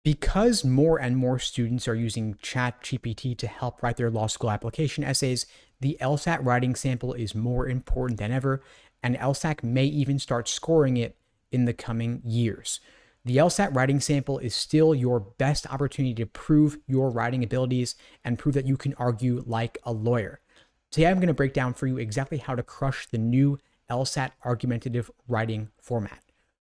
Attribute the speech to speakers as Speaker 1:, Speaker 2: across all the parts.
Speaker 1: Because more and more students are using ChatGPT to help write their law school application essays, the LSAT writing sample is more important than ever, and LSAT may even start scoring it in the coming years. The LSAT writing sample is still your best opportunity to prove your writing abilities and prove that you can argue like a lawyer. Today, I'm going to break down for you exactly how to crush the new LSAT argumentative writing format.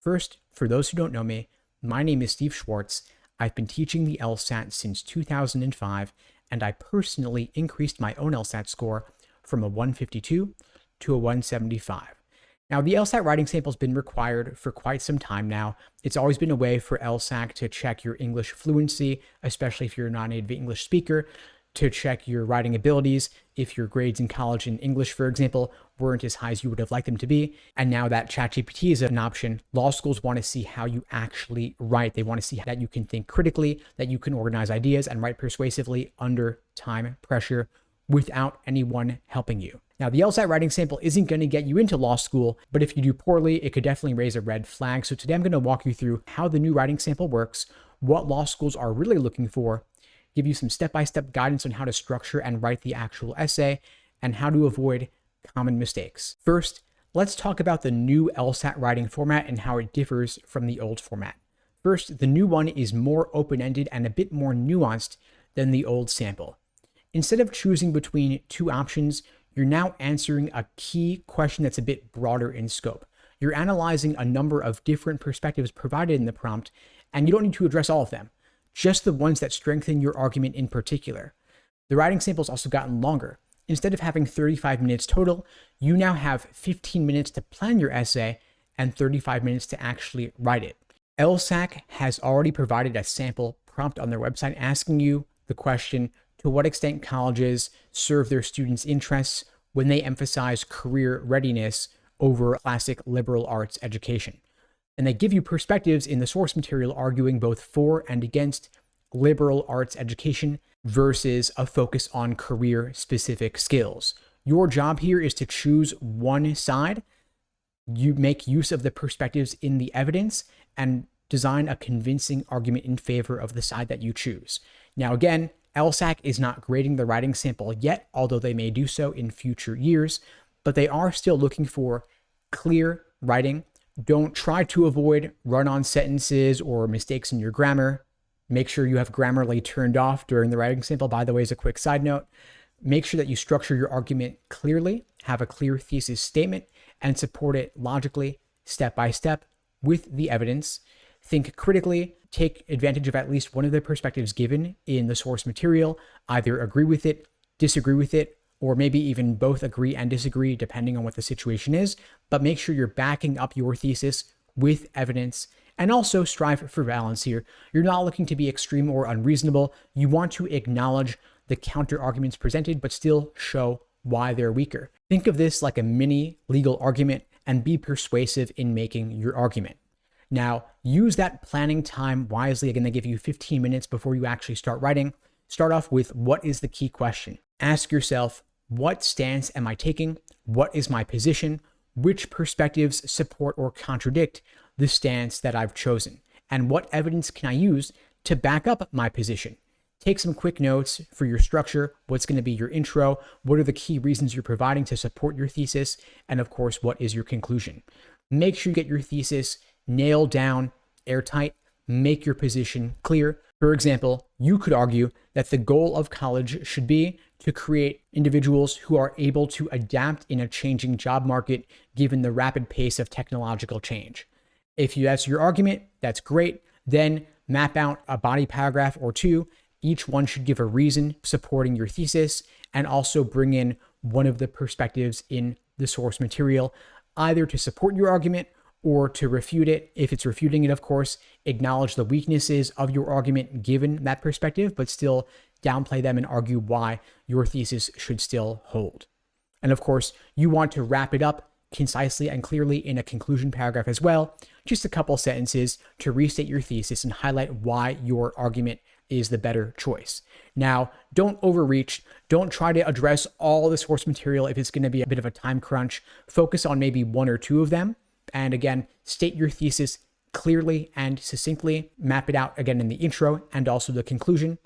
Speaker 1: First, for those who don't know me, my name is Steve Schwartz. I've been teaching the LSAT since 2005, and I personally increased my own LSAT score from a 152 to a 175. Now, the LSAT writing sample has been required for quite some time now. It's always been a way for LSAT to check your English fluency, especially if you're a non-native English speaker, to check your writing abilities, if your grades in college in English, for example, weren't as high as you would have liked them to be. And now that ChatGPT is an option, law schools want to see how you actually write. They want to see that you can think critically, that you can organize ideas and write persuasively under time pressure without anyone helping you. Now, the LSAT writing sample isn't going to get you into law school, but if you do poorly, it could definitely raise a red flag. So today I'm going to walk you through how the new writing sample works, what law schools are really looking for, give you some step-by-step guidance on how to structure and write the actual essay, and how to avoid common mistakes. First, let's talk about the new LSAT writing format and how it differs from the old format. First, the new one is more open-ended and a bit more nuanced than the old sample. Instead of choosing between two options, you're now answering a key question that's a bit broader in scope. You're analyzing a number of different perspectives provided in the prompt, and you don't need to address all of them, just the ones that strengthen your argument in particular. The writing sample's also gotten longer. Instead of having 35 minutes total, you now have 15 minutes to plan your essay and 35 minutes to actually write it. LSAC has already provided a sample prompt on their website asking you the question, to what extent colleges serve their students' interests when they emphasize career readiness over classic liberal arts education. And they give you perspectives in the source material arguing both for and against liberal arts education versus a focus on career-specific skills. Your job here is to choose one side. You make use of the perspectives in the evidence and design a convincing argument in favor of the side that you choose. Now, again, LSAC is not grading the writing sample yet, although they may do so in future years, but they are still looking for clear writing. Don't try to avoid run-on sentences or mistakes in your grammar. Make sure you have Grammarly turned off during the writing sample. By the way, as a quick side note, make sure that you structure your argument clearly, have a clear thesis statement, and support it logically, step by step, with the evidence. Think critically, take advantage of at least one of the perspectives given in the source material, either agree with it, disagree with it, or maybe even both agree and disagree depending on what the situation is, but make sure you're backing up your thesis with evidence, and also strive for balance here. You're not looking to be extreme or unreasonable. You want to acknowledge the counter arguments presented, but still show why they're weaker. Think of this like a mini legal argument and be persuasive in making your argument. Now, use that planning time wisely. Again, they give you 15 minutes before you actually start writing. Start off with what is the key question? Ask yourself, what stance am I taking? What is my position? Which perspectives support or contradict the stance that I've chosen? And what evidence can I use to back up my position? Take some quick notes for your structure. What's going to be your intro? What are the key reasons you're providing to support your thesis? And of course, what is your conclusion? Make sure you get your thesis nailed down, airtight, make your position clear. For example, you could argue that the goal of college should be to create individuals who are able to adapt in a changing job market given the rapid pace of technological change. If that's your argument, that's great. Then map out a body paragraph or two. Each one should give a reason supporting your thesis and also bring in one of the perspectives in the source material, either to support your argument or to refute it. If it's refuting it, of course, acknowledge the weaknesses of your argument given that perspective, but still downplay them and argue why your thesis should still hold. And of course, you want to wrap it up concisely and clearly in a conclusion paragraph as well, just a couple sentences to restate your thesis and highlight why your argument is the better choice. Now, don't overreach. Don't try to address all the source material if it's going to be a bit of a time crunch. Focus on maybe one or two of them. And again, state your thesis clearly and succinctly. Map it out again in the intro and also the conclusion.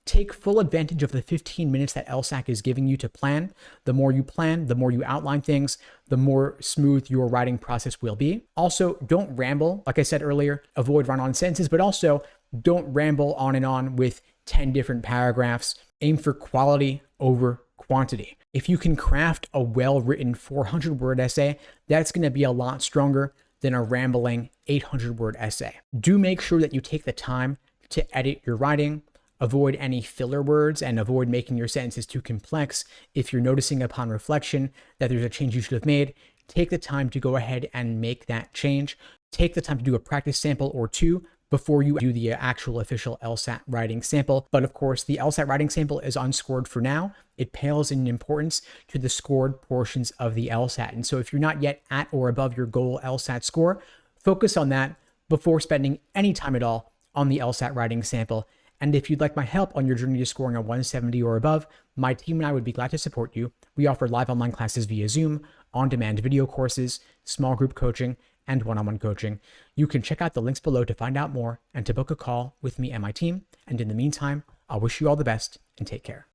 Speaker 1: Take full advantage of the 15 minutes that LSAC is giving you to plan. The more you plan, the more you outline things, the more smooth your writing process will be. Also, don't ramble. Like I said earlier, avoid run-on sentences, but also don't ramble on and on with 10 different paragraphs. Aim for quality over quantity. If you can craft a well-written 400-word essay, that's going to be a lot stronger than a rambling 800-word essay. Do make sure that you take the time to edit your writing. Avoid any filler words and avoid making your sentences too complex. If you're noticing upon reflection that there's a change you should have made, take the time to go ahead and make that change. Take the time to do a practice sample or two before you do the actual official LSAT writing sample. But of course, the LSAT writing sample is unscored for now. It pales in importance to the scored portions of the LSAT. And so if you're not yet at or above your goal LSAT score, focus on that before spending any time at all on the LSAT writing sample. And if you'd like my help on your journey to scoring a 170 or above, my team and I would be glad to support you. We offer live online classes via Zoom, on-demand video courses, small group coaching, and one-on-one coaching. You can check out the links below to find out more and to book a call with me and my team. And in the meantime, I'll wish you all the best and take care.